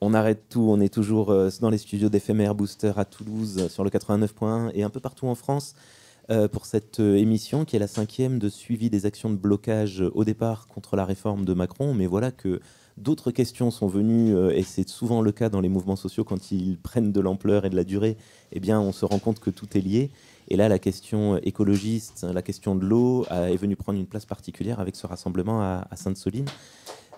On arrête tout, on est toujours dans les studios d'Éphémère Booster à Toulouse sur le 89.1 et un peu partout en France pour cette émission qui est la 5e de suivi des actions de blocage au départ contre la réforme de Macron. Mais voilà que d'autres questions sont venues et c'est souvent le cas dans les mouvements sociaux quand ils prennent de l'ampleur et de la durée. Eh bien, on se rend compte que tout est lié. Et là, la question écologiste, la question de l'eau est venue prendre une place particulière avec ce rassemblement à Sainte-Soline.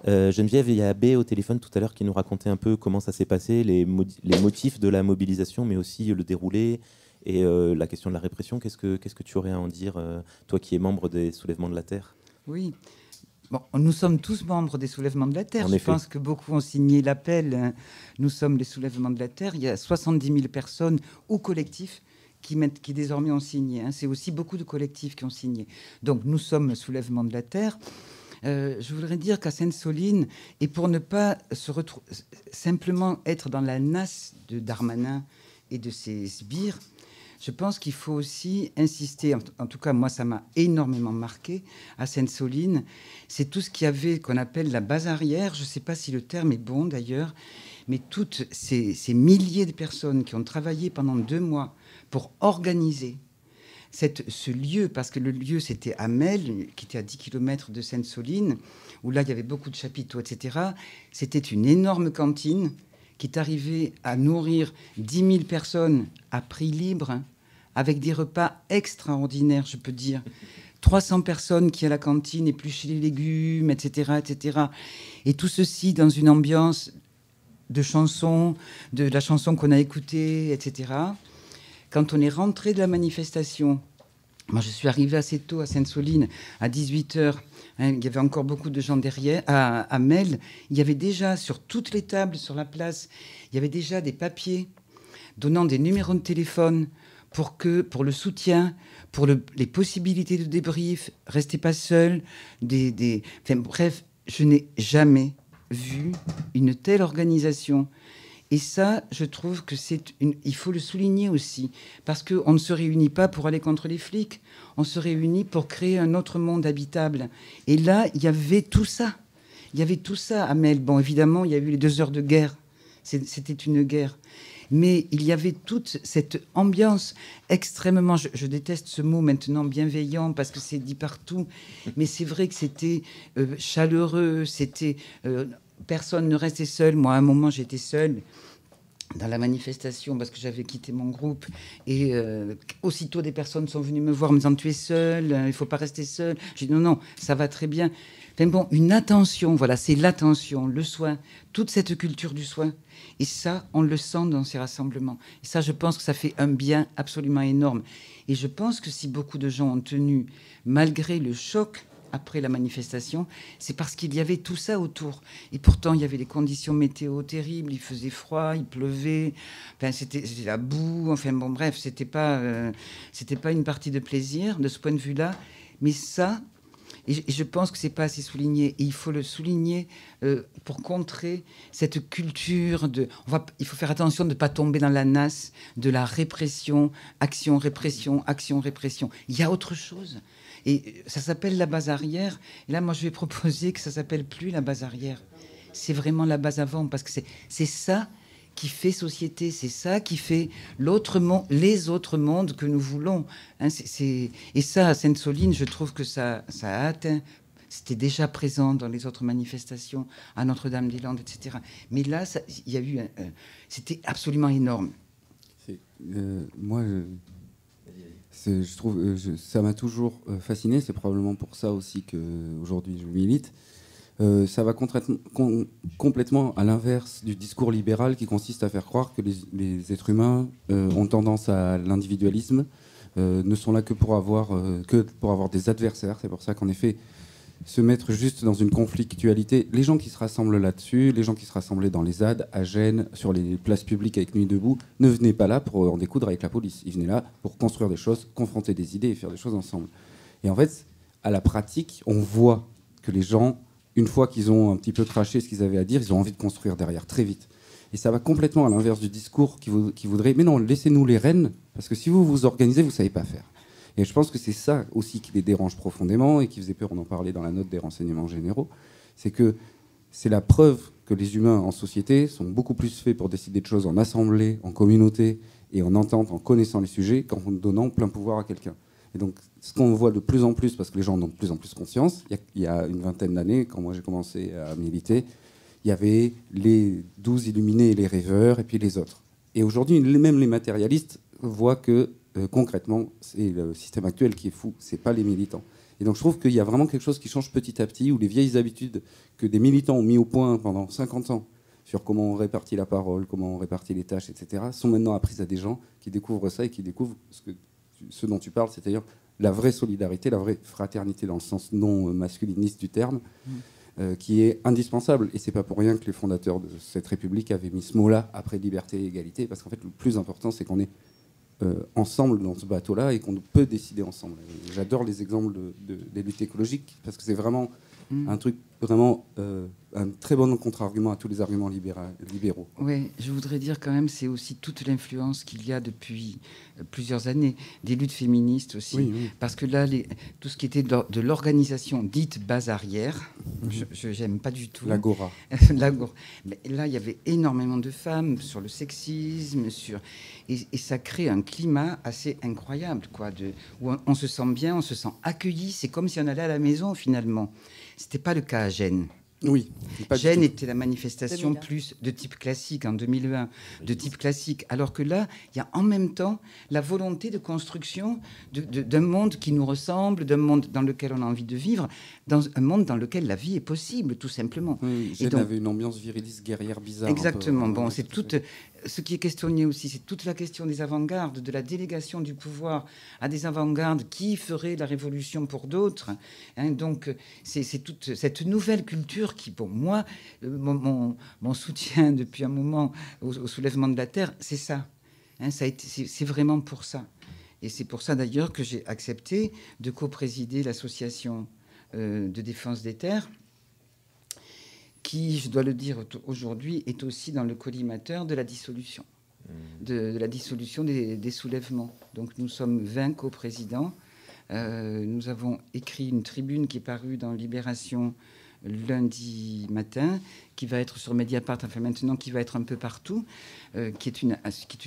Geneviève, il y a B au téléphone tout à l'heure qui nous racontait un peu comment ça s'est passé, les motifs de la mobilisation, mais aussi le déroulé et la question de la répression. Qu'est-ce que tu aurais à en dire, toi qui es membre des Soulèvements de la Terre? Oui. Bon, nous sommes tous membres des Soulèvements de la Terre. En Je effet. pense que beaucoup ont signé l'appel. Nous sommes les Soulèvements de la Terre. Il y a 70 000 personnes ou collectifs qui désormais ont signé. C'est aussi beaucoup de collectifs qui ont signé. Donc nous sommes le Soulèvement de la Terre. Je voudrais dire qu'à Sainte-Soline, et pour ne pas simplement être dans la nasse de Darmanin et de ses sbires, je pense qu'il faut aussi insister, en tout cas moi ça m'a énormément marqué à Sainte-Soline, c'est tout ce qu'il y avait qu'on appelle la base arrière, je ne sais pas si le terme est bon d'ailleurs, mais toutes ces milliers de personnes qui ont travaillé pendant 2 mois pour organiser ce lieu, parce que le lieu c'était Amel, qui était à 10 km de Sainte-Soline, où là il y avait beaucoup de chapiteaux, etc. C'était une énorme cantine qui est arrivée à nourrir 10 000 personnes à prix libre, avec des repas extraordinaires, je peux dire. 300 personnes qui à la cantine épluchaient les légumes, etc., etc. Et tout ceci dans une ambiance de chansons, de la chanson qu'on a écoutée, etc. Quand on est rentré de la manifestation, moi je suis arrivé assez tôt à Sainte-Soline, à 18h, il y avait encore beaucoup de gens derrière, à Mel, il y avait déjà sur toutes les tables sur la place, il y avait déjà des papiers donnant des numéros de téléphone pour le soutien, pour les possibilités de débrief, restez pas seul, enfin, bref, je n'ai jamais vu une telle organisation. Et ça, je trouve que il faut le souligner aussi, parce qu'on ne se réunit pas pour aller contre les flics, on se réunit pour créer un autre monde habitable. Et là, il y avait tout ça. Il y avait tout ça à Mel. Bon, évidemment, il y a eu les 2 heures de guerre. C'était une guerre. Mais il y avait toute cette ambiance extrêmement, je déteste ce mot maintenant, bienveillant, parce que c'est dit partout, mais c'est vrai que c'était chaleureux, personne ne restait seul. Moi, à un moment, j'étais seule dans la manifestation parce que j'avais quitté mon groupe. Et aussitôt, des personnes sont venues me voir en me disant « Tu es seule, il ne faut pas rester seule. » J'ai dit « Non, non, ça va très bien. » Enfin bon, une attention, voilà, c'est l'attention, le soin, toute cette culture du soin. Et ça, on le sent dans ces rassemblements. Et ça, je pense que ça fait un bien absolument énorme. Et je pense que si beaucoup de gens ont tenu, malgré le choc après la manifestation, c'est parce qu'il y avait tout ça autour. Et pourtant, il y avait des conditions météo terribles, il faisait froid, il pleuvait, enfin, c'était la boue, enfin bon, bref, c'était pas une partie de plaisir de ce point de vue-là. Mais ça, et je pense que c'est pas assez souligné, et il faut le souligner pour contrer cette culture il faut faire attention de ne pas tomber dans la nasse de la répression, action, répression, action, répression. Il y a autre chose. Et ça s'appelle la base arrière. Et là, moi, je vais proposer que ça s'appelle plus la base arrière. C'est vraiment la base avant, parce que c'est ça qui fait société, c'est ça qui fait l'autre monde, les autres mondes que nous voulons. Et ça, à Sainte-Soline, je trouve que ça a atteint. C'était déjà présent dans les autres manifestations, à Notre-Dame-des-Landes, etc. Mais là, il y a eu, c'était absolument énorme. Moi, je trouve, ça m'a toujours fasciné. C'est probablement pour ça aussi qu'aujourd'hui je milite. Ça va complètement à l'inverse du discours libéral qui consiste à faire croire que les êtres humains ont tendance à l'individualisme, ne sont là que pour avoir des adversaires. C'est pour ça qu'en effet, se mettre juste dans une conflictualité, les gens qui se rassemblent là-dessus, les gens qui se rassemblaient dans les ZAD, à Gênes, sur les places publiques avec Nuit debout, ne venaient pas là pour en découdre avec la police. Ils venaient là pour construire des choses, confronter des idées et faire des choses ensemble. Et en fait, à la pratique, on voit que les gens, une fois qu'ils ont un petit peu craché ce qu'ils avaient à dire, ils ont envie de construire derrière, très vite. Et ça va complètement à l'inverse du discours qui voudrait « Mais non, laissez-nous les rênes, parce que si vous vous organisez, vous ne savez pas faire. » Et je pense que c'est ça aussi qui les dérange profondément et qui faisait peur, on en parlait dans la note des renseignements généraux, c'est que c'est la preuve que les humains en société sont beaucoup plus faits pour décider de choses en assemblée, en communauté et en entente, en connaissant les sujets, qu'en donnant plein pouvoir à quelqu'un. Et donc, ce qu'on voit de plus en plus, parce que les gens en ont de plus en plus conscience, il y a une vingtaine d'années, quand moi j'ai commencé à militer, il y avait les 12 illuminés et les rêveurs, et puis les autres. Et aujourd'hui, même les matérialistes voient que, concrètement, c'est le système actuel qui est fou, c'est pas les militants. Et donc je trouve qu'il y a vraiment quelque chose qui change petit à petit, où les vieilles habitudes que des militants ont mis au point pendant 50 ans, sur comment on répartit la parole, comment on répartit les tâches, etc., sont maintenant apprises à des gens qui découvrent ça et qui découvrent ce dont tu parles, c'est-à-dire la vraie solidarité, la vraie fraternité dans le sens non masculiniste du terme, qui est indispensable. Et c'est pas pour rien que les fondateurs de cette République avaient mis ce mot-là après liberté et égalité, parce qu'en fait, le plus important, c'est qu'on est ensemble dans ce bateau-là et qu'on peut décider ensemble. J'adore les exemples des luttes écologiques, parce que c'est vraiment un truc, vraiment un très bon contre-argument à tous les arguments libéraux. Oui, je voudrais dire quand même, c'est aussi toute l'influence qu'il y a depuis plusieurs années, des luttes féministes aussi. Oui, oui. Parce que là, tout ce qui était de l'organisation dite base arrière, je n'aime pas du tout. L'Agora. L'Agora. Mais là, il y avait énormément de femmes sur le sexisme, et ça crée un climat assez incroyable, quoi, où on se sent bien, on se sent accueilli. C'est comme si on allait à la maison, finalement. Ce n'était pas le cas à Gênes. Oui. Gênes était la manifestation plus de type classique en 2001, de type classique. Alors que là, il y a en même temps la volonté de construction d'un monde qui nous ressemble, d'un monde dans lequel on a envie de vivre, dans un monde dans lequel la vie est possible, tout simplement. Oui, Gênes avait une ambiance viriliste guerrière bizarre. Exactement. Bon, c'est tout. Ce qui est questionné aussi, c'est toute la question des avant-gardes, de la délégation du pouvoir à des avant-gardes qui feraient la révolution pour d'autres. Hein, donc, c'est toute cette nouvelle culture qui, pour moi, mon soutien depuis un moment au soulèvement de la Terre, c'est ça. Hein, c'est vraiment pour ça. Et c'est pour ça, d'ailleurs, que j'ai accepté de coprésider l'association de défense des terres, qui, je dois le dire aujourd'hui, est aussi dans le collimateur de la dissolution, de la dissolution des soulèvements. Donc nous sommes 20 coprésidents. Nous avons écrit une tribune qui est parue dans Libération lundi matin, qui va être sur Mediapart, enfin maintenant qui va être un peu partout, qui est une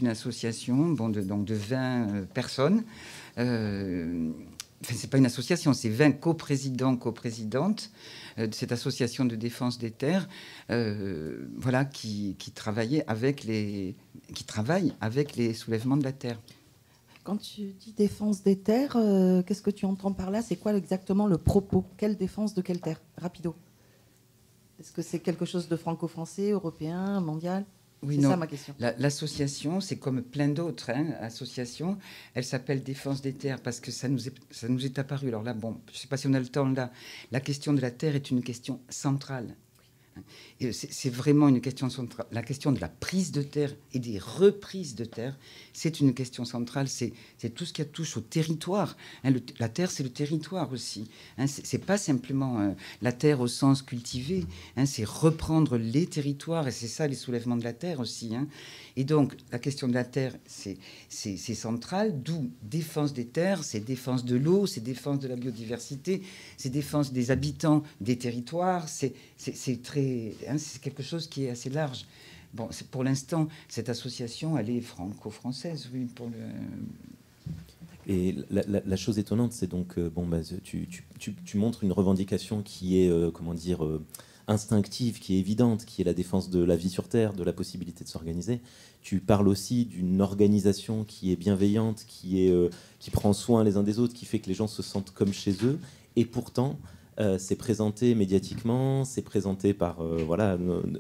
association de 20 personnes. Enfin, c'est pas une association, c'est 20 coprésidents, coprésidentes de cette association de défense des terres, voilà, qui travaillent avec les soulèvements de la terre. Quand tu dis défense des terres, qu'est-ce que tu entends par là? C'est quoi exactement le propos? Quelle défense de quelle terre? Rapido. Est-ce que c'est quelque chose de franco-français, européen, mondial? Oui, c'est ça ma question. L'association, c'est comme plein d'autres associations. Elle s'appelle Défense des terres parce que ça nous est apparu. Alors là, bon, je ne sais pas si on a le temps là. La question de la terre est une question centrale. Et c'est vraiment une question centrale. La question de la prise de terre et des reprises de terre, c'est une question centrale. C'est tout ce qui touche au territoire. Hein, la terre, c'est le territoire aussi. Hein, c'est pas simplement la terre au sens cultivé. Hein, c'est reprendre les territoires. Et c'est ça, les soulèvements de la terre aussi. Hein. Et donc, la question de la terre, c'est central. D'où défense des terres, c'est défense de l'eau, c'est défense de la biodiversité, c'est défense des habitants des territoires. C'est quelque chose qui est assez large. Bon, pour l'instant, cette association, elle est franco-française, oui, pour le... Et la chose étonnante, c'est donc, tu montres une revendication qui est, instinctive, qui est évidente, qui est la défense de la vie sur Terre, de la possibilité de s'organiser. Tu parles aussi d'une organisation qui est bienveillante, qui prend soin les uns des autres, qui fait que les gens se sentent comme chez eux. Et pourtant, c'est présenté médiatiquement, c'est présenté par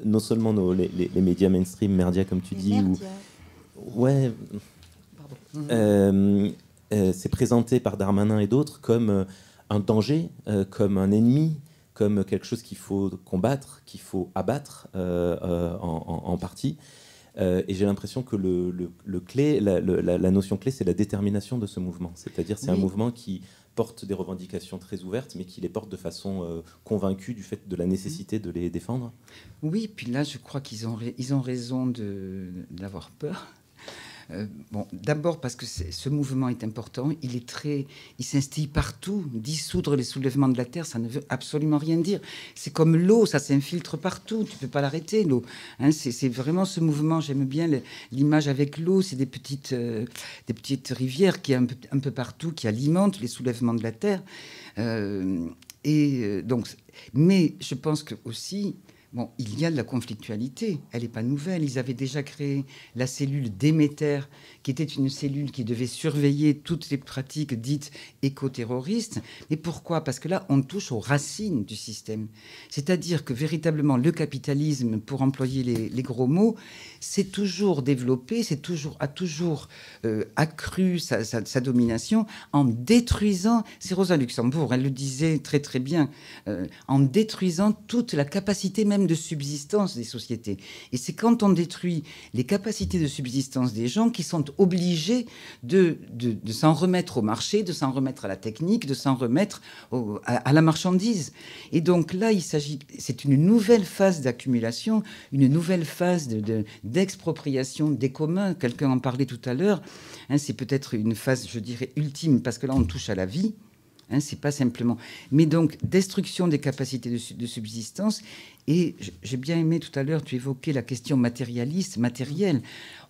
non seulement les médias mainstream, merdia comme tu dis, c'est présenté par Darmanin et d'autres comme un danger, comme un ennemi, comme quelque chose qu'il faut combattre, qu'il faut abattre en partie. Et j'ai l'impression que la notion clé, c'est la détermination de ce mouvement. C'est-à-dire c'est un mouvement qui porte des revendications très ouvertes, mais qui les porte de façon convaincue du fait de la nécessité de les défendre. Oui, puis là, je crois qu'ils ont raison d'avoir peur. Bon, d'abord parce que ce mouvement est important, il s'instille partout. Dissoudre les soulèvements de la terre, ça ne veut absolument rien dire. C'est comme l'eau, ça s'infiltre partout, tu peux pas l'arrêter, l'eau. Hein, c'est vraiment ce mouvement, j'aime bien l'image avec l'eau, c'est des petites rivières qui un peu partout, qui alimentent les soulèvements de la terre. Donc, mais je pense que aussi... Bon, il y a de la conflictualité, elle n'est pas nouvelle. Ils avaient déjà créé la cellule Déméter, qui était une cellule qui devait surveiller toutes les pratiques dites écoterroristes. Mais pourquoi ? Parce que là, on touche aux racines du système. C'est-à-dire que véritablement, le capitalisme, pour employer les gros mots, s'est toujours développé, a toujours accru sa domination en détruisant, c'est Rosa Luxembourg, elle le disait très très bien, en détruisant toute la capacité même de subsistance des sociétés. Et c'est quand on détruit les capacités de subsistance des gens qui sont obligés de s'en remettre au marché, de s'en remettre à la technique, de s'en remettre à la marchandise. Et donc là, c'est une nouvelle phase d'accumulation, une nouvelle phase d'expropriation des communs. Quelqu'un en parlait tout à l'heure. Hein, c'est peut-être une phase, je dirais, ultime, parce que là, on touche à la vie. Hein, c'est pas simplement... Mais donc, destruction des capacités de subsistance. Et j'ai bien aimé tout à l'heure, tu évoquais la question matérialiste, matérielle.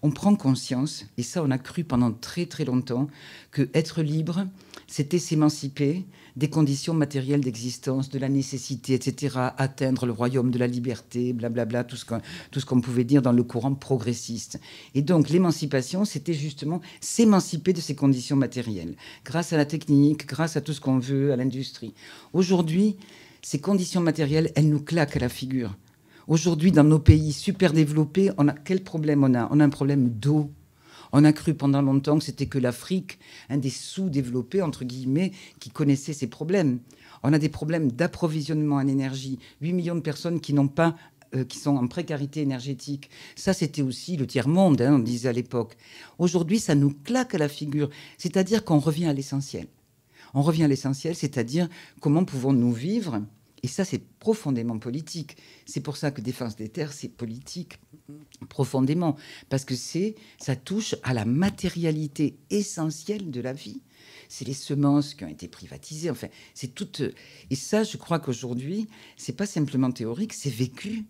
On prend conscience, et ça, on a cru pendant très, très longtemps, que être libre, c'était s'émanciper des conditions matérielles d'existence, de la nécessité, etc., atteindre le royaume de la liberté, blablabla, tout ce qu'on pouvait dire dans le courant progressiste. Et donc, l'émancipation, c'était justement s'émanciper de ces conditions matérielles, grâce à la technique, grâce à tout ce qu'on veut, à l'industrie. Aujourd'hui, ces conditions matérielles, elles nous claquent à la figure. Aujourd'hui, dans nos pays super développés, quel problème on a ? On a un problème d'eau. On a cru pendant longtemps que c'était que l'Afrique, un des sous-développés, entre guillemets, qui connaissait ces problèmes. On a des problèmes d'approvisionnement en énergie. 8 millions de personnes qui sont en précarité énergétique. Ça, c'était aussi le tiers-monde, hein, on disait à l'époque. Aujourd'hui, ça nous claque à la figure. C'est-à-dire qu'on revient à l'essentiel. On revient à l'essentiel, c'est-à-dire comment pouvons-nous vivre ? Et ça, c'est profondément politique. C'est pour ça que Défense des terres, c'est politique profondément. Parce que ça touche à la matérialité essentielle de la vie. C'est les semences qui ont été privatisées. Enfin, c'est tout. Et ça, je crois qu'aujourd'hui, c'est pas simplement théorique, c'est vécu.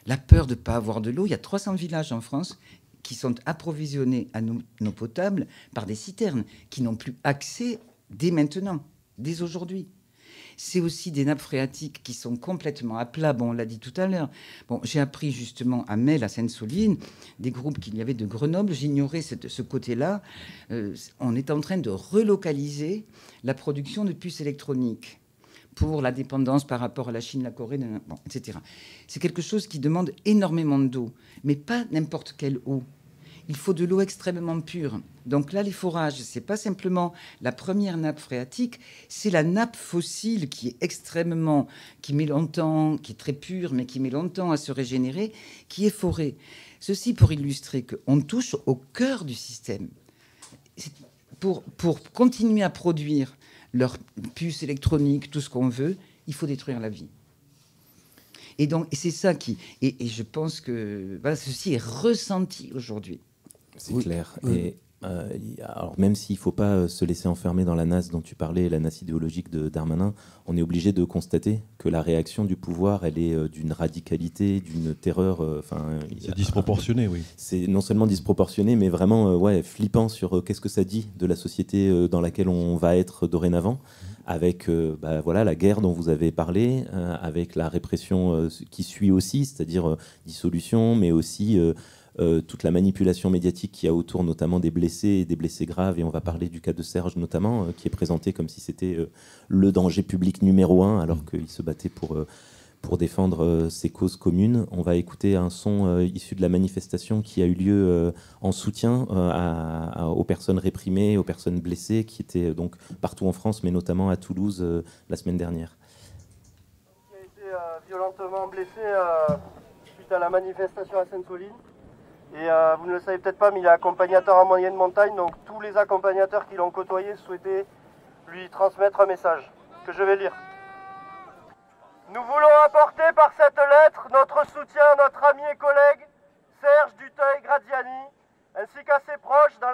La peur de ne pas avoir de l'eau. Il y a 300 villages en France qui sont approvisionnés à l'eau potable par des citernes, qui n'ont plus accès dès maintenant, dès aujourd'hui. C'est aussi des nappes phréatiques qui sont complètement à plat. Bon, on l'a dit tout à l'heure. Bon, j'ai appris justement à Mel, à Sainte-Soline, des groupes qu'il y avait de Grenoble. J'ignorais ce côté-là. On est en train de relocaliser la production de puces électroniques pour la dépendance par rapport à la Chine, la Corée, bon, etc. C'est quelque chose qui demande énormément d'eau, mais pas n'importe quelle eau. Il faut de l'eau extrêmement pure. Donc là, les forages, c'est pas simplement la première nappe phréatique, c'est la nappe fossile qui met longtemps, qui est très pure, mais qui met longtemps à se régénérer, qui est forée. Ceci pour illustrer qu'on touche au cœur du système. Pour continuer à produire leurs puces électroniques, tout ce qu'on veut, il faut détruire la vie. Et donc, c'est ça qui... Et je pense que voilà, ceci est ressenti aujourd'hui. C'est clair. Et alors, même s'il ne faut pas se laisser enfermer dans la nasse dont tu parlais, la nasse idéologique de Darmanin, on est obligé de constater que la réaction du pouvoir, elle est d'une radicalité, d'une terreur. C'est disproportionné, oui. C'est non seulement disproportionné, mais vraiment flippant sur qu'est-ce que ça dit de la société dans laquelle on va être dorénavant. Avec la guerre dont vous avez parlé, avec la répression qui suit aussi, c'est-à-dire dissolution, mais aussi toute la manipulation médiatique qu'il y a autour, notamment des blessés et des blessés graves. Et on va parler du cas de Serge, notamment, qui est présenté comme si c'était le danger public numéro 1, alors qu'il se battait pour défendre ses causes communes. On va écouter un son issu de la manifestation qui a eu lieu en soutien aux personnes réprimées, aux personnes blessées, qui étaient donc partout en France, mais notamment à Toulouse la semaine dernière. Qui a été violentement blessé suite à la manifestation à Sainte-Soline. Et vous ne le savez peut-être pas, mais il est accompagnateur en moyenne montagne, donc tous les accompagnateurs qui l'ont côtoyé souhaitaient lui transmettre un message que je vais lire. Nous voulons apporter par cette lettre notre soutien à notre ami et collègue Serge Duteuil-Graziani, ainsi qu'à ses proches dans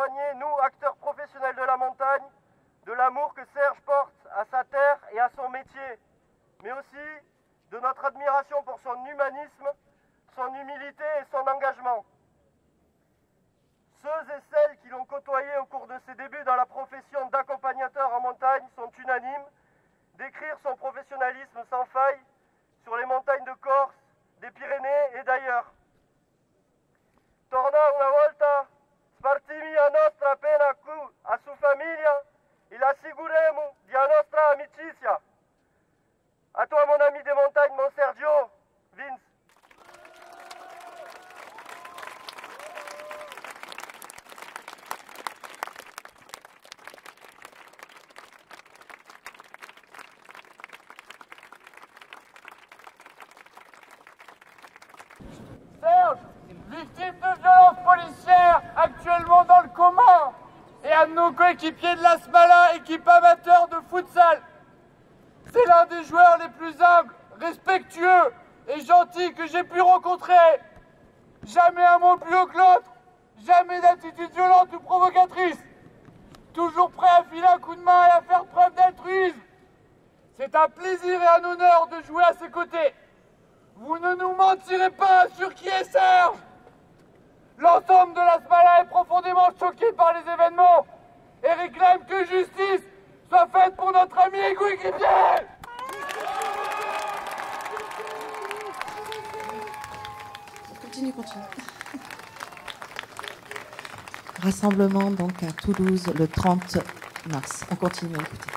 témoigner, nous, acteurs professionnels de la montagne, de l'amour que Serge porte à sa terre et à son métier, mais aussi de notre admiration pour son humanisme, son humilité et son engagement. Ceux et celles qui l'ont côtoyé au cours de ses débuts dans la profession d'accompagnateur en montagne sont unanimes d'écrire son professionnalisme sans faille sur les montagnes de Corse, des Pyrénées et d'ailleurs. Torna una volta, spartimi a nostra pena a sua famiglia e l'assicuremo di a nostra amicizia. À toi, mon ami des montagnes, mon Sergio, Vince. Serge, victime de violences policières, actuellement dans le coma, et un de nos coéquipiers de l'Asmala, équipe amateur de futsal. C'est l'un des joueurs les plus humbles, respectueux et gentils que j'ai pu rencontrer. Jamais un mot plus haut que l'autre, jamais d'attitude violente ou provocatrice. Toujours prêt à filer un coup de main et à faire preuve d'altruisme. C'est un plaisir et un honneur de jouer à ses côtés. Vous ne nous mentirez pas sur qui est Serge. L'ensemble de l'Asmala est profondément choqué par les événements et réclame que justice soit faite pour notre ami et coéquipier. Continue. Rassemblement donc à Toulouse le 30 mars. On continue à écouter.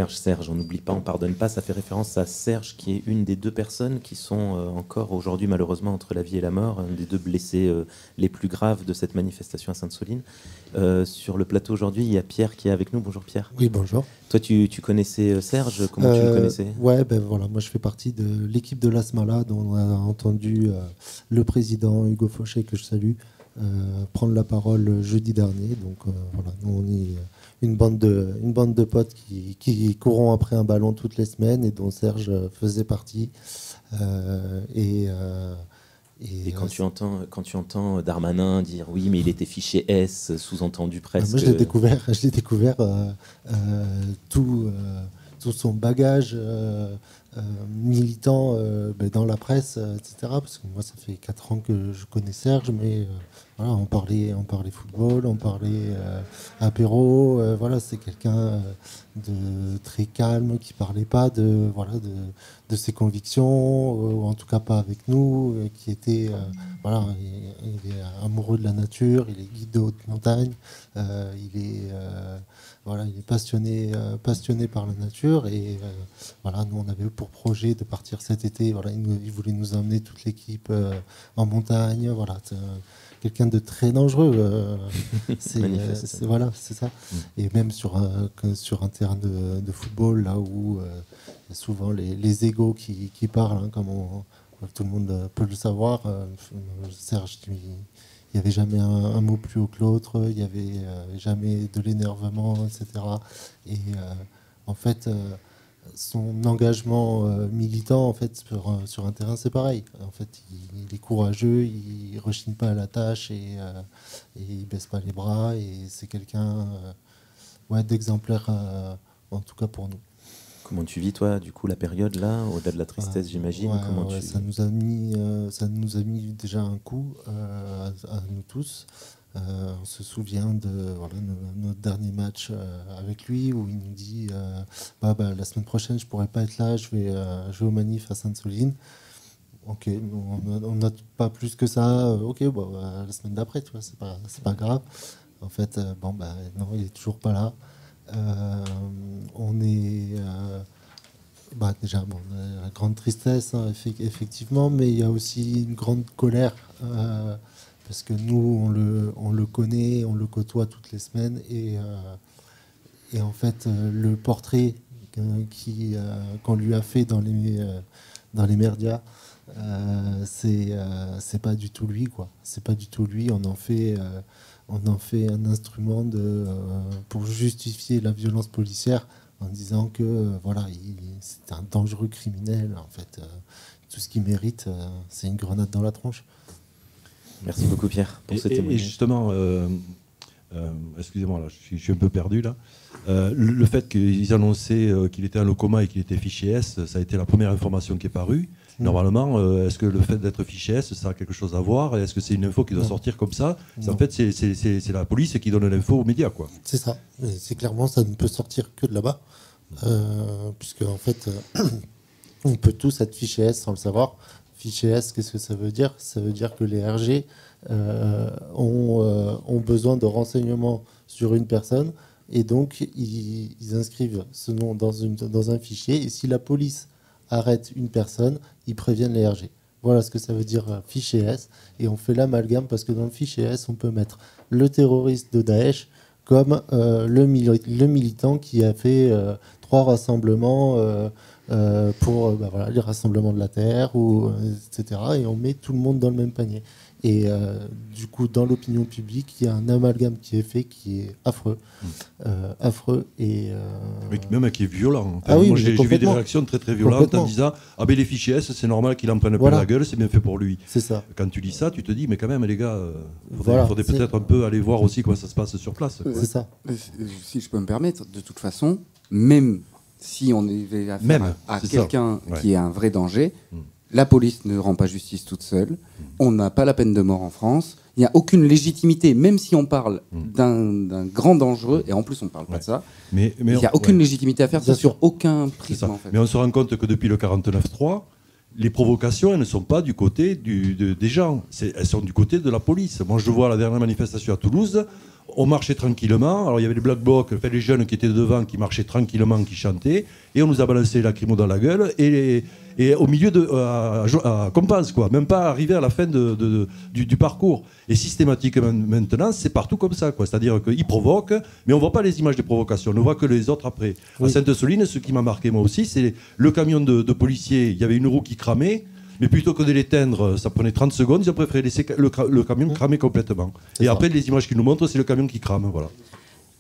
Serge, on n'oublie pas, on pardonne pas. Ça fait référence à Serge, qui est une des deux personnes qui sont encore aujourd'hui malheureusement entre la vie et la mort, un des deux blessés les plus graves de cette manifestation à Sainte-Soline. Sur le plateau aujourd'hui, il y a Pierre qui est avec nous. Bonjour Pierre. Oui, bonjour. Toi, tu connaissais Serge, comment tu le connaissais? Ouais, ben voilà, moi je fais partie de l'équipe de l'Asmala, dont on a entendu le président Hugo Fauché, que je salue, prendre la parole jeudi dernier. Donc voilà, nous on est une bande de potes qui courons après un ballon toutes les semaines et dont Serge faisait partie. Et quand tu entends Darmanin dire oui, mais il était fiché S, sous-entendu presque. Moi, je l'ai découvert tout son bagage militant dans la presse, etc. Parce que moi, ça fait 4 ans que je connais Serge, mais voilà, on parlait football, on parlait apéro. Voilà, c'est quelqu'un de très calme, qui parlait pas de ses convictions, ou en tout cas pas avec nous, qui était voilà, il est amoureux de la nature, il est guide de haute montagne, il est passionné par la nature, et voilà, nous on avait pour projet de partir cet été. Voilà, il voulait nous emmener toute l'équipe en montagne. Voilà, c'est quelqu'un de très dangereux. Voilà, c'est ça. Et même sur un terrain de football, là où il y a souvent les égos qui parlent, hein, comme tout le monde peut le savoir. Serge, il n'y avait jamais un mot plus haut que l'autre, il n'y avait jamais de l'énervement, etc. Et en fait, son engagement militant, en fait, sur un terrain, c'est pareil. En fait, il est courageux, il rechigne pas à la tâche, et il baisse pas les bras, et c'est quelqu'un d'exemplaire, en tout cas pour nous. Comment tu vis, toi, du coup, la période là, au-delà de la tristesse, j'imagine? Ça nous a mis déjà un coup à nous tous. On se souvient de notre dernier match avec lui, où il nous dit la semaine prochaine je pourrais pas être là, je vais au manif à Sainte-Soline. Ok, on n'a pas plus que ça. La semaine d'après, tu vois, c'est pas grave. En fait, non, il est toujours pas là. On est déjà grande tristesse, hein, effectivement, mais il y a aussi une grande colère, parce que nous, on le connaît, on le côtoie toutes les semaines, et en fait, le portrait qu'on lui a fait dans les médias, c'est pas du tout lui, quoi. C'est pas du tout lui. On en fait un instrument pour justifier la violence policière en disant que voilà, c'est un dangereux criminel. En fait, tout ce qu'il mérite, c'est une grenade dans la tronche. Merci beaucoup, Pierre, pour ce témoignage. Et justement, excusez-moi, là, je suis un peu perdu là. Le fait qu'ils annonçaient qu'il était en coma et qu'il était fiché S, ça a été la première information qui est parue. Normalement, est-ce que le fait d'être fiché S, ça a quelque chose à voir? Est-ce que c'est une info qui doit sortir comme ça? En fait, c'est la police qui donne l'info aux médias, quoi. C'est ça. C'est clairement, ça ne peut sortir que de là-bas. Puisque, en fait, on peut tous être fiché S sans le savoir. Fiché S, qu'est-ce que ça veut dire? Ça veut dire que les RG ont besoin de renseignements sur une personne. Et donc, ils inscrivent ce nom dans un fichier. Et si la police arrête une personne, ils préviennent les RG. Voilà ce que ça veut dire fichier S. Et on fait l'amalgame parce que dans le fichier S, on peut mettre le terroriste de Daesh comme le militant qui a fait 3 rassemblements pour les rassemblements de la Terre, etc. Et on met tout le monde dans le même panier. Et du coup, dans l'opinion publique, il y a un amalgame qui est fait qui est affreux. Affreux et... Même qui est violent. Ah oui, moi, j'ai vu des réactions très très violentes en disant « Ah ben les fichiers S, c'est normal qu'il en prenne plein la gueule, c'est bien fait pour lui. » C'est ça. Quand tu dis ça, tu te dis « Mais quand même, les gars, il faudrait peut-être un peu aller voir aussi comment ça se passe sur place. » C'est ça. Si je peux me permettre, de toute façon, même si on avait affaire à quelqu'un qui est un vrai danger... La police ne rend pas justice toute seule. On n'a pas la peine de mort en France. Il n'y a aucune légitimité, même si on parle d'un grand dangereux, et en plus on ne parle pas de ça, mais il n'y a aucune légitimité à faire ça sur aucun prisme. En fait. Mais on se rend compte que depuis le 49.3, les provocations, elles ne sont pas du côté des gens. Elles sont du côté de la police. Moi, je vois la dernière manifestation à Toulouse. On marchait tranquillement. Alors, il y avait les Black Blocs, les jeunes qui étaient devant, qui marchaient tranquillement, qui chantaient. Et on nous a balancé la lacrymo dans la gueule. Et au milieu à compense, quoi. Même pas arrivé à la fin du parcours. Et systématiquement, maintenant, c'est partout comme ça, quoi. C'est-à-dire qu'ils provoquent, mais on ne voit pas les images des provocations. On ne voit que les autres après. Oui. À Sainte-Soline, ce qui m'a marqué, moi aussi, c'est le camion de policiers. Il y avait une roue qui cramait. Mais plutôt que de l'éteindre, ça prenait 30 secondes, ils ont préféré laisser le camion cramer complètement. Et après, les images qu'ils nous montrent, c'est le camion qui crame. Voilà.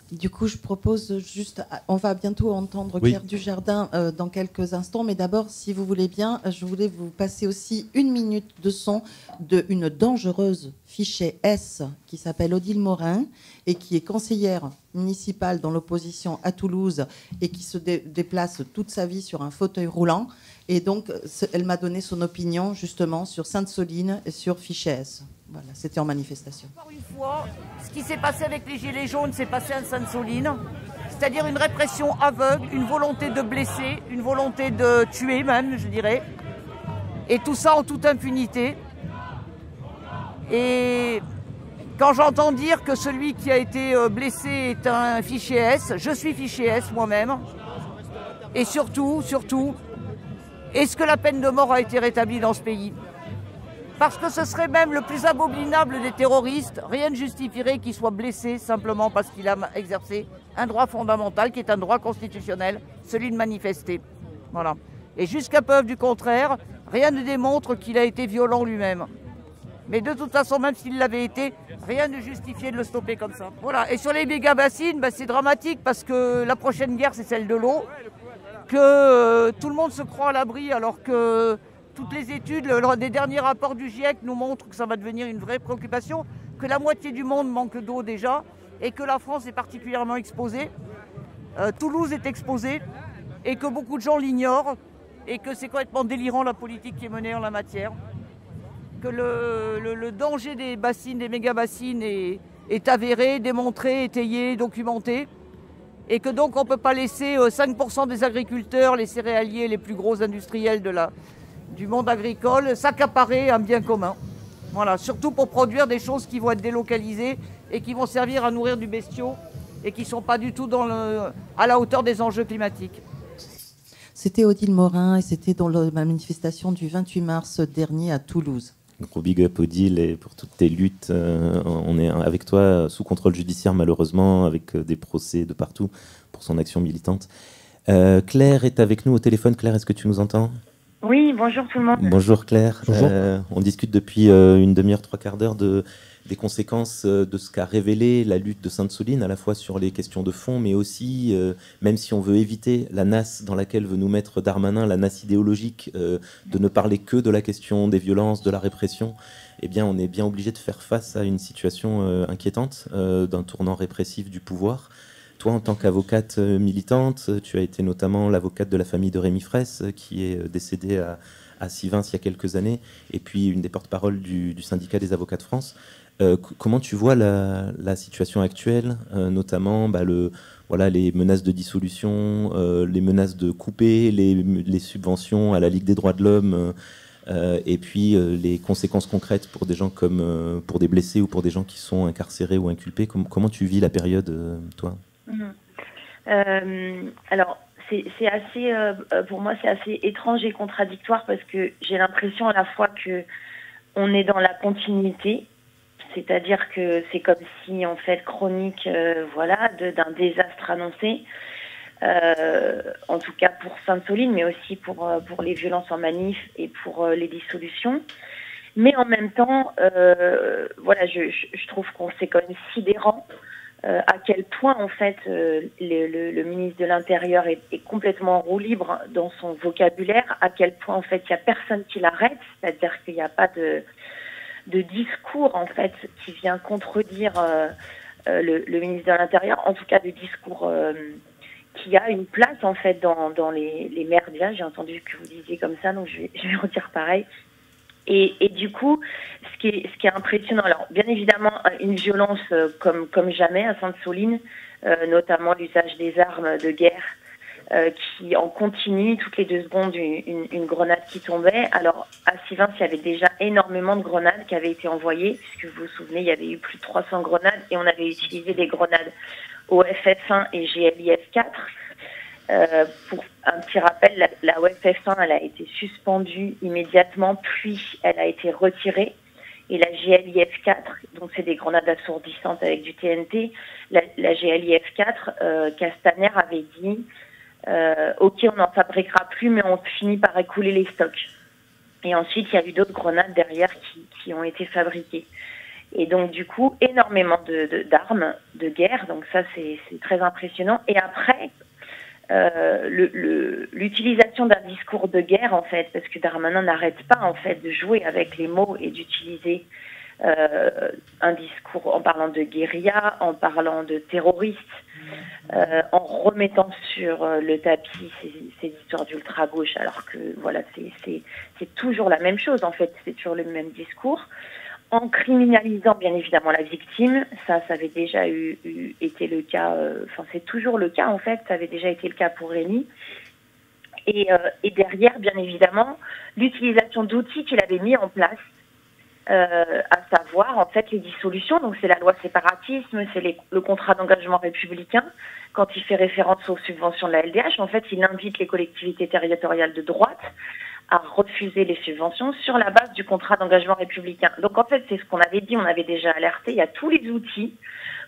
Du coup, je propose juste... On va bientôt entendre Pierre Dujardin dans quelques instants, mais d'abord, si vous voulez bien, je voulais vous passer aussi 1 minute de son d'une dangereuse fichier S qui s'appelle Odile Morin et qui est conseillère municipale dans l'opposition à Toulouse et qui se déplace toute sa vie sur un fauteuil roulant. Et donc, elle m'a donné son opinion justement sur Sainte-Soline et sur fichier S. Voilà, c'était en manifestation. Encore une fois, ce qui s'est passé avec les Gilets jaunes s'est passé à Sainte-Soline, c'est-à-dire une répression aveugle, une volonté de blesser, une volonté de tuer même, je dirais, et tout ça en toute impunité. Et quand j'entends dire que celui qui a été blessé est un fichier S, je suis fichier S moi-même, et surtout, est-ce que la peine de mort a été rétablie dans ce pays ? Parce que ce serait même le plus abominable des terroristes. Rien ne justifierait qu'il soit blessé simplement parce qu'il a exercé un droit fondamental qui est un droit constitutionnel, celui de manifester. Voilà. Et jusqu'à preuve du contraire, rien ne démontre qu'il a été violent lui-même. Mais de toute façon, même s'il l'avait été, rien ne justifiait de le stopper comme ça. Voilà. Et sur les méga-bassines, c'est dramatique parce que la prochaine guerre, c'est celle de l'eau. Que tout le monde se croit à l'abri alors que toutes les études, des derniers rapports du GIEC nous montrent que ça va devenir une vraie préoccupation, que la moitié du monde manque d'eau déjà et que la France est particulièrement exposée. Toulouse est exposée et que beaucoup de gens l'ignorent et que c'est complètement délirant la politique qui est menée en la matière. Que le danger des bassines, des méga-bassines est avéré, démontré, étayé, documenté. Et que donc on ne peut pas laisser 5% des agriculteurs, les céréaliers, les plus gros industriels du monde agricole, s'accaparer un bien commun. Voilà, surtout pour produire des choses qui vont être délocalisées et qui vont servir à nourrir du bestiau et qui ne sont pas du tout à la hauteur des enjeux climatiques. C'était Odile Morin et c'était dans la manifestation du 28 mars dernier à Toulouse. Gros big up Odile et pour toutes tes luttes. On est avec toi sous contrôle judiciaire malheureusement, avec des procès de partout pour son action militante. Claire est avec nous au téléphone. Claire, est-ce que tu nous entends ? Oui, bonjour tout le monde. Bonjour Claire. Bonjour. On discute depuis une demi-heure, 3/4 d'heure des conséquences de ce qu'a révélé la lutte de Sainte-Soline, à la fois sur les questions de fond, mais aussi, même si on veut éviter la nasse dans laquelle veut nous mettre Darmanin, la nasse idéologique, de ne parler que de la question des violences, de la répression, eh bien, on est bien obligé de faire face à une situation inquiétante d'un tournant répressif du pouvoir. Toi, en tant qu'avocate militante, tu as été notamment l'avocate de la famille de Rémi Fraisse, qui est décédée à Sivins il y a quelques années, et puis une des porte-paroles du syndicat des avocats de France. Comment tu vois la situation actuelle, notamment les menaces de dissolution, les menaces de couper les subventions à la Ligue des droits de l'homme, et puis les conséquences concrètes pour des gens comme pour des blessés ou pour des gens qui sont incarcérés ou inculpés. Comment tu vis la période, toi ? Alors, c'est assez, pour moi, c'est assez étrange et contradictoire parce que j'ai l'impression à la fois que on est dans la continuité, c'est-à-dire que c'est comme si on fait chronique, d'un désastre annoncé, en tout cas pour Sainte-Soline, mais aussi pour les violences en manif et pour les dissolutions. Mais en même temps, je trouve qu'on c'est quand même sidérant. À quel point en fait le ministre de l'Intérieur est complètement en roue libre dans son vocabulaire, à quel point en fait il n'y a personne qui l'arrête, c'est-à-dire qu'il n'y a pas de discours en fait qui vient contredire le ministre de l'Intérieur, en tout cas de discours qui a une place en fait dans les médias. J'ai entendu que vous disiez comme ça, donc je vais redire pareil. Et du coup, ce qui est impressionnant, alors bien évidemment une violence comme jamais à Sainte-Soline, notamment l'usage des armes de guerre qui en continue, toutes les 2 secondes une grenade qui tombait. Alors à Sivins, il y avait déjà énormément de grenades qui avaient été envoyées, puisque vous vous souvenez, il y avait eu plus de 300 grenades et on avait utilisé des grenades OFF1 et GLIF4. Pour un petit rappel, la OFF1 elle a été suspendue immédiatement, puis elle a été retirée. Et la GLIF4, donc c'est des grenades assourdissantes avec du TNT, la GLIF4, Castaner avait dit ok, on n'en fabriquera plus, mais on finit par écouler les stocks. Et ensuite, il y a eu d'autres grenades derrière qui ont été fabriquées. Et donc, du coup, énormément d'armes de guerre. Donc ça, c'est très impressionnant. Et après, l'utilisation d'un discours de guerre, en fait, parce que Darmanin n'arrête pas, en fait, de jouer avec les mots et d'utiliser un discours en parlant de guérilla, en parlant de terroristes, en remettant sur le tapis ces histoires d'ultra-gauche, alors que, voilà, c'est toujours la même chose, en fait, c'est toujours le même discours. En criminalisant bien évidemment la victime, ça avait déjà été le cas, c'est toujours le cas en fait, ça avait déjà été le cas pour Rémi. Et derrière, bien évidemment, l'utilisation d'outils qu'il avait mis en place, à savoir en fait les dissolutions, donc c'est la loi séparatisme, c'est le contrat d'engagement républicain, quand il fait référence aux subventions de la LDH, en fait il invite les collectivités territoriales de droite à refuser les subventions sur la base du contrat d'engagement républicain. Donc en fait, c'est ce qu'on avait dit, on avait déjà alerté, il y a tous les outils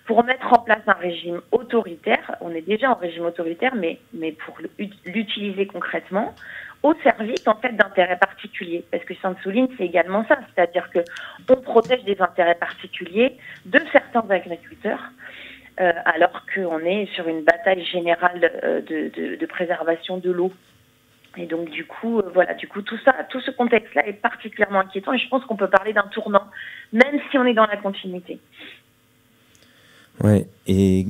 pour mettre en place un régime autoritaire. On est déjà en régime autoritaire, mais pour l'utiliser concrètement au service en fait d'intérêts particuliers. Parce que Sainte-Soline, c'est également ça, c'est-à-dire que on protège des intérêts particuliers de certains agriculteurs, alors qu'on est sur une bataille générale de préservation de l'eau. Et donc du coup, tout ce contexte-là est particulièrement inquiétant et je pense qu'on peut parler d'un tournant, même si on est dans la continuité. Ouais, et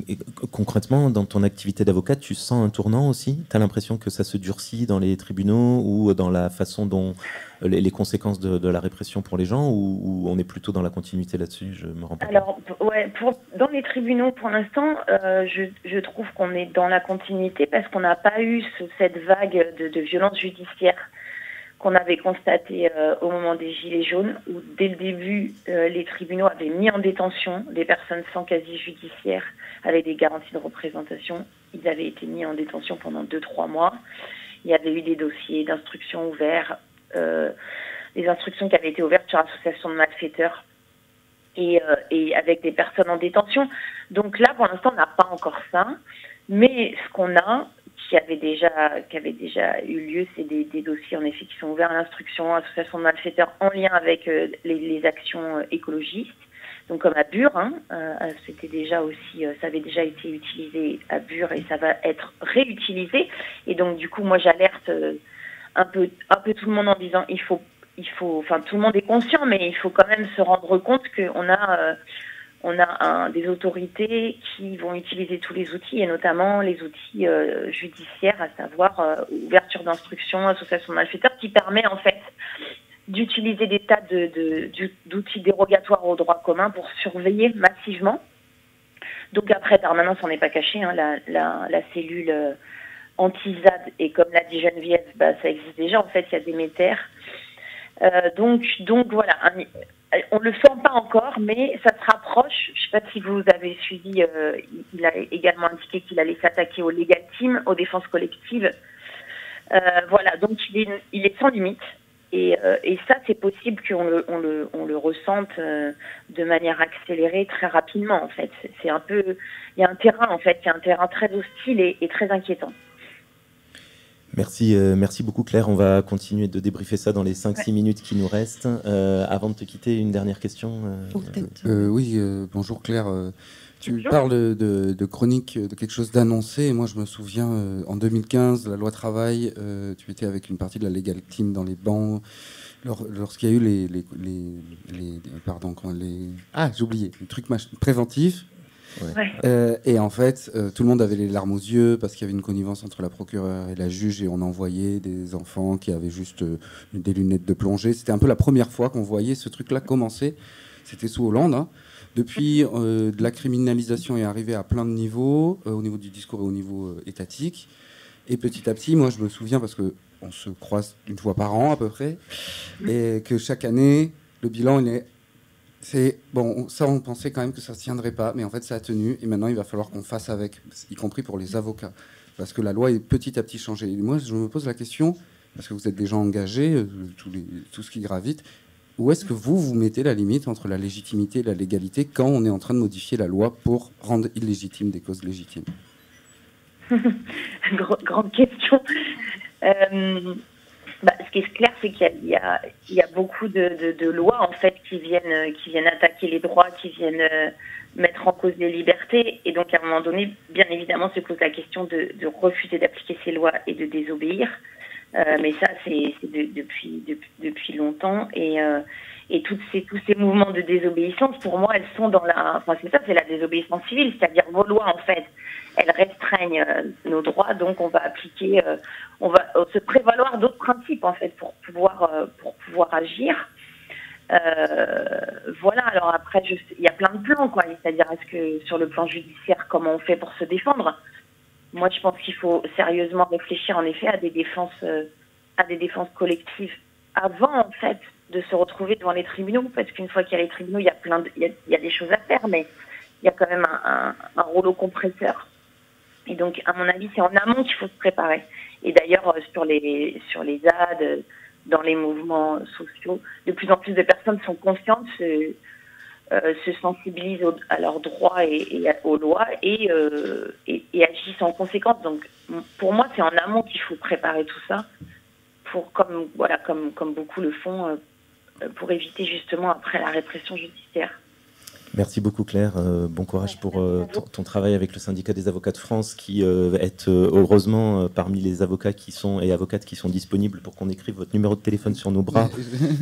concrètement, dans ton activité d'avocate, tu sens un tournant aussi ? Tu as l'impression que ça se durcit dans les tribunaux ou dans la façon dont les conséquences de la répression pour les gens, ou on est plutôt dans la continuité là-dessus ? Je me rends pas compte. Alors, ouais, dans les tribunaux, pour l'instant, je trouve qu'on est dans la continuité parce qu'on n'a pas eu cette vague de violence judiciaire qu'on avait constaté au moment des Gilets jaunes, où dès le début, les tribunaux avaient mis en détention des personnes sans casier judiciaire avec des garanties de représentation. Ils avaient été mis en détention pendant 2-3 mois. il y avait eu des dossiers d'instruction ouverts, des instructions qui avaient été ouvertes sur association de malfaiteurs et avec des personnes en détention. Donc là, pour l'instant, on n'a pas encore ça. Mais ce qu'on a, qui avait déjà eu lieu, c'est des dossiers en effet qui sont ouverts à l'instruction, association de malfaiteurs en lien avec les actions écologistes. Donc comme à Bure, c'était déjà aussi, ça avait déjà été utilisé à Bure et ça va être réutilisé. Et donc du coup, moi j'alerte un peu tout le monde en disant il faut, enfin tout le monde est conscient, mais il faut quand même se rendre compte qu'on a des autorités qui vont utiliser tous les outils, et notamment les outils judiciaires, à savoir ouverture d'instruction, association de malfaiteurs, qui permet en fait d'utiliser des tas d'outils dérogatoires au droit commun pour surveiller massivement. Donc après, Darmanin s'en est pas caché, la cellule anti-ZAD, et comme l'a dit Geneviève, ça existe déjà, en fait, il y a des métères. Donc voilà, on le sent pas encore, mais ça se rapproche. Je sais pas si vous avez suivi, il a également indiqué qu'il allait s'attaquer aux legal teams, aux défenses collectives. Voilà, donc il est sans limite. Et ça, c'est possible qu'on le ressente de manière accélérée très rapidement, en fait. C'est un peu, il y a un terrain, en fait, il y a un terrain très hostile et très inquiétant. Merci beaucoup Claire. On va continuer de débriefer ça dans les 5-6 minutes qui nous restent. Avant de te quitter, une dernière question. Oui, bonjour Claire. Tu parles de chronique, de quelque chose d'annoncé. Et moi, je me souviens, en 2015, la loi travail, tu étais avec une partie de la Legal Team dans les bancs. Lorsqu'il y a eu les trucs préventifs. Ouais. Et en fait, tout le monde avait les larmes aux yeux parce qu'il y avait une connivence entre la procureure et la juge, et on envoyait des enfants qui avaient juste des lunettes de plongée. C'était un peu la première fois qu'on voyait ce truc-là commencer. C'était sous Hollande, hein. Depuis, de la criminalisation est arrivée à plein de niveaux, au niveau du discours et au niveau étatique. Et petit à petit, moi, je me souviens, parce qu'on se croise une fois par an à peu près, et que chaque année, le bilan, bon, ça, on pensait quand même que ça ne tiendrait pas, mais en fait, ça a tenu, et maintenant, il va falloir qu'on fasse avec, y compris pour les avocats, parce que la loi est petit à petit changée. Et moi, je me pose la question, parce que vous êtes des gens engagés, tout ce qui gravite, où est-ce que vous mettez la limite entre la légitimité et la légalité quand on est en train de modifier la loi pour rendre illégitimes des causes légitimes? Grande question. Ce qui est clair, c'est qu'il y a beaucoup de lois en fait qui viennent attaquer les droits, qui viennent mettre en cause les libertés, et donc à un moment donné, bien évidemment, se pose la question de refuser d'appliquer ces lois et de désobéir. Mais ça, c'est depuis longtemps, et tous ces mouvements de désobéissance, pour moi, elles sont dans c'est la désobéissance civile, c'est-à-dire vos lois, en fait, elles restreignent nos droits, donc on va appliquer, on va se prévaloir d'autres principes, en fait, pour pouvoir agir. Voilà. Alors après, il y a plein de plans, quoi. C'est-à-dire, est-ce que sur le plan judiciaire, comment on fait pour se défendre? Moi, je pense qu'il faut sérieusement réfléchir, en effet, à des défenses collectives avant, en fait, de se retrouver devant les tribunaux, parce qu'une fois qu'il y a les tribunaux, il y a des choses à faire, mais il y a quand même un rouleau compresseur. Et donc, à mon avis, c'est en amont qu'il faut se préparer. Et d'ailleurs, sur les ZAD, dans les mouvements sociaux, de plus en plus de personnes sont conscientes, se sensibilisent à leurs droits et aux lois, et agissent en conséquence. Donc, pour moi, c'est en amont qu'il faut préparer tout ça, comme beaucoup le font, pour éviter justement après la répression judiciaire. Merci beaucoup Claire, bon courage pour ton travail avec le syndicat des avocats de France, qui est heureusement parmi les avocats et avocates qui sont disponibles pour qu'on écrive votre numéro de téléphone sur nos bras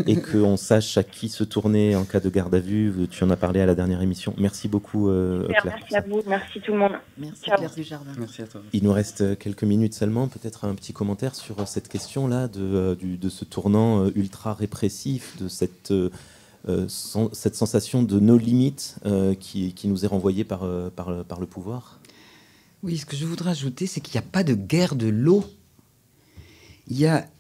et qu'on sache à qui se tourner en cas de garde à vue. Tu en as parlé à la dernière émission. Merci beaucoup Claire. Merci à vous, merci tout le monde. Merci Claire Dujardin. Merci à toi. Il nous reste quelques minutes seulement, peut-être un petit commentaire sur cette question-là de ce tournant ultra répressif, de cette sensation de nos limites qui nous est renvoyée par le pouvoir. Oui, ce que je voudrais ajouter, c'est qu'il n'y a pas de guerre de l'eau.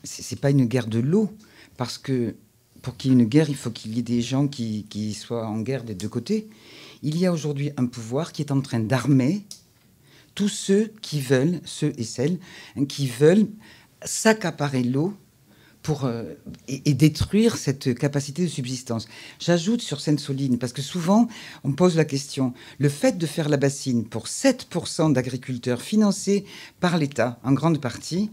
C'est pas une guerre de l'eau, parce que pour qu'il y ait une guerre, il faut qu'il y ait des gens qui soient en guerre des deux côtés. Il y a aujourd'hui un pouvoir qui est en train d'armer tous ceux et celles qui veulent s'accaparer l'eau et détruire cette capacité de subsistance. J'ajoute sur Sainte-Soline, parce que souvent, on me pose la question, le fait de faire la bassine pour 7% d'agriculteurs financés par l'État, en grande partie,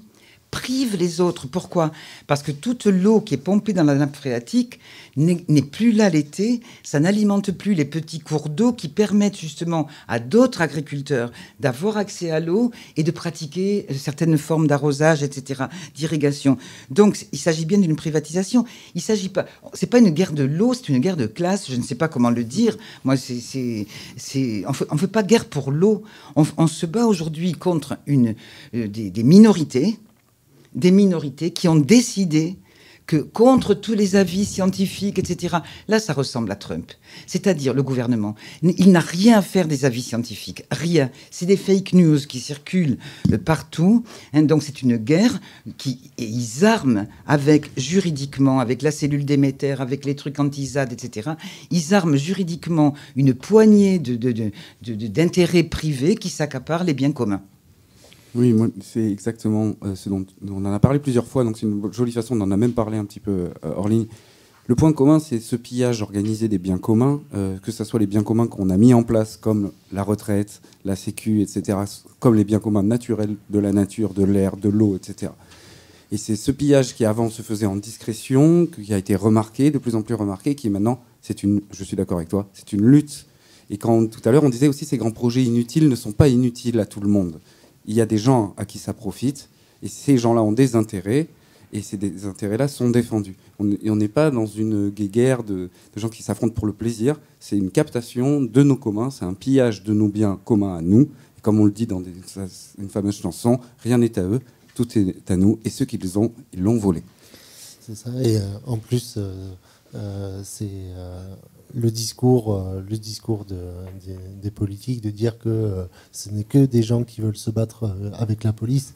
prive les autres. Pourquoi ? Parce que toute l'eau qui est pompée dans la nappe phréatique n'est plus là l'été, ça n'alimente plus les petits cours d'eau qui permettent justement à d'autres agriculteurs d'avoir accès à l'eau et de pratiquer certaines formes d'arrosage, etc., d'irrigation. Donc, il s'agit bien d'une privatisation. Il s'agit pas... C'est pas une guerre de l'eau, c'est une guerre de classe, je ne sais pas comment le dire. Moi, on fait pas guerre pour l'eau. On se bat aujourd'hui contre des minorités qui ont décidé que contre tous les avis scientifiques, etc., là, ça ressemble à Trump. C'est-à-dire le gouvernement, il n'a rien à faire des avis scientifiques, rien. C'est des fake news qui circulent partout. Donc c'est une guerre et ils arment juridiquement, avec la cellule Déméter, avec les trucs anti-ZAD, etc., ils arment juridiquement une poignée d'intérêts privés qui s'accaparent les biens communs. Oui, moi, c'est exactement ce dont on en a parlé plusieurs fois, donc c'est une jolie façon, on en a même parlé un petit peu hors ligne. Le point commun, c'est ce pillage organisé des biens communs, que ce soit les biens communs qu'on a mis en place, comme la retraite, la sécu, etc., comme les biens communs naturels de la nature, de l'air, de l'eau, etc. Et c'est ce pillage qui avant se faisait en discrétion, qui a été remarqué, de plus en plus remarqué, qui maintenant, je suis d'accord avec toi, c'est une lutte. Et quand tout à l'heure, on disait aussi ces grands projets inutiles ne sont pas inutiles à tout le monde. Il y a des gens à qui ça profite, et ces gens-là ont des intérêts, et ces intérêts-là sont défendus. On n'est pas dans une guerre de gens qui s'affrontent pour le plaisir, c'est une captation de nos communs, c'est un pillage de nos biens communs à nous. Et comme on le dit dans une fameuse chanson, rien n'est à eux, tout est à nous, et ceux qui les ont, ils l'ont volé. C'est ça, et en plus, c'est le discours des politiques de dire que ce n'est que des gens qui veulent se battre avec la police.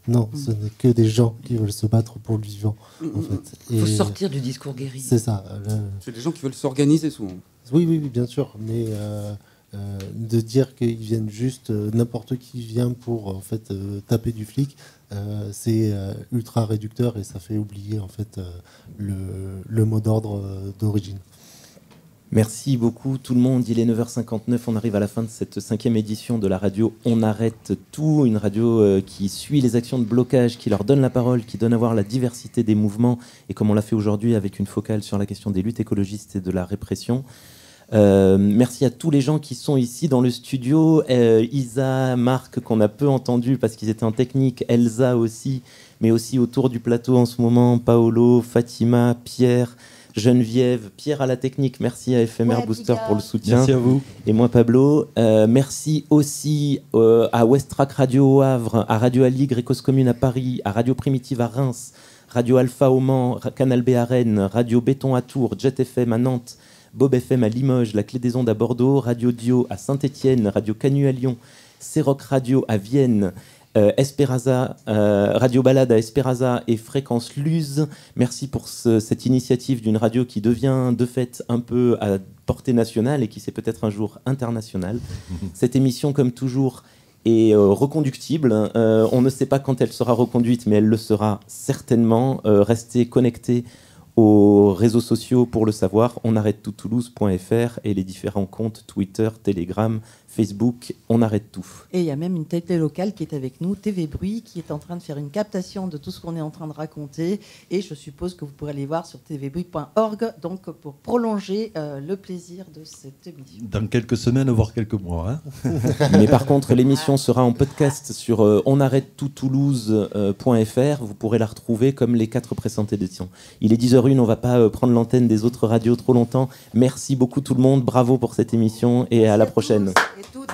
Non, ce n'est que des gens qui veulent se battre pour le vivant, en fait. Il faut sortir du discours guerrier. C'est ça. C'est des gens qui veulent s'organiser souvent. Oui, bien sûr, mais de dire qu'ils viennent juste, n'importe qui vient pour en fait taper du flic, c'est ultra réducteur et ça fait oublier en fait le mot d'ordre d'origine. Merci beaucoup tout le monde, il est 9h59, on arrive à la fin de cette 5e édition de la radio On arrête tout, une radio qui suit les actions de blocage, qui leur donne la parole, qui donne à voir la diversité des mouvements, et comme on l'a fait aujourd'hui avec une focale sur la question des luttes écologistes et de la répression. Merci à tous les gens qui sont ici dans le studio, Isa, Marc qu'on a peu entendu parce qu'ils étaient en technique, Elsa aussi, mais aussi autour du plateau en ce moment, Paolo, Fatima, Pierre, Geneviève, Pierre à la technique, merci à FMR Booster pour le soutien. Merci à vous. Et moi Pablo, merci aussi à Westrack Radio au Havre, à Radio Ali, Grécos Commune à Paris, à Radio Primitive à Reims, Radio Alpha au Mans, Canal B à Rennes, Radio Béton à Tours, Jet FM à Nantes, Bob FM à Limoges, La Clé des Ondes à Bordeaux, Radio Dio à Saint-Étienne, Radio Canu à Lyon, C-Rock Radio à Vienne, Esperaza, Radio Balade à Esperaza et Fréquence Luz. Merci pour cette initiative d'une radio qui devient de fait un peu à portée nationale et qui c'est peut-être un jour international. Cette émission, comme toujours, est reconductible. On ne sait pas quand elle sera reconduite, mais elle le sera certainement. Restez connectés aux réseaux sociaux pour le savoir, onarrête-tout-toulouse.fr et les différents comptes Twitter, Telegram, Facebook, on arrête tout. Et il y a même une télé locale qui est avec nous, TV Bruit, qui est en train de faire une captation de tout ce qu'on est en train de raconter. Et je suppose que vous pourrez aller voir sur tvbruit.org, donc pour prolonger le plaisir de cette émission. Dans quelques semaines, voire quelques mois. Hein. Mais par contre, l'émission sera en podcast sur onarrête-tout-toulouse.fr. Vous pourrez la retrouver comme les 4 précédentes éditions. Il est 10h01, on ne va pas prendre l'antenne des autres radios trop longtemps. Merci beaucoup tout le monde, bravo pour cette émission et à la prochaine. Et toutes.